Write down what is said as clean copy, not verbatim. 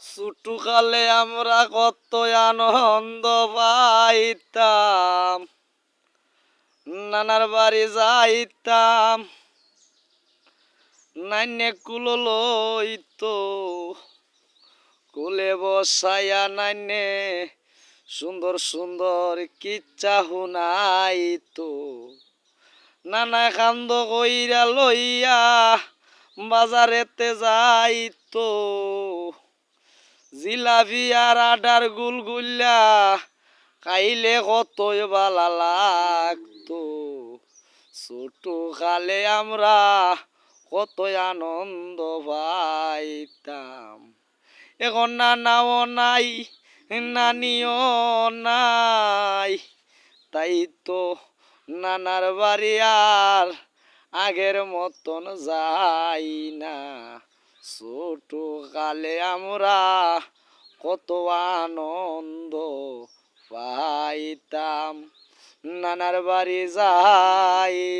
ছোটকালে আমরা কত আনন্দ পাইতাম, নানার বাড়ি যাইতাম, নাইনে কুলো লইতো, কুলে বসাইয়া নাইনে সুন্দর সুন্দর কিচ্ছা হুনাইতো। নানা কান্দ কইরা লইয়া বাজারেতে যাইতো, জিলাপি আর আডার গুলগুল্লা খাইলে কতই বালা লাগতো। ছোট কালে আমরা কতই আনন্দ পাইতাম। এখন নানাও নাই, নানিও নাই, তাই তো নানার বাড়ি আর আগের মতন যাই না। ছোট কালে আমরা কত আনন্দ পাইতাম, নানার বাড়ি যাইতাম।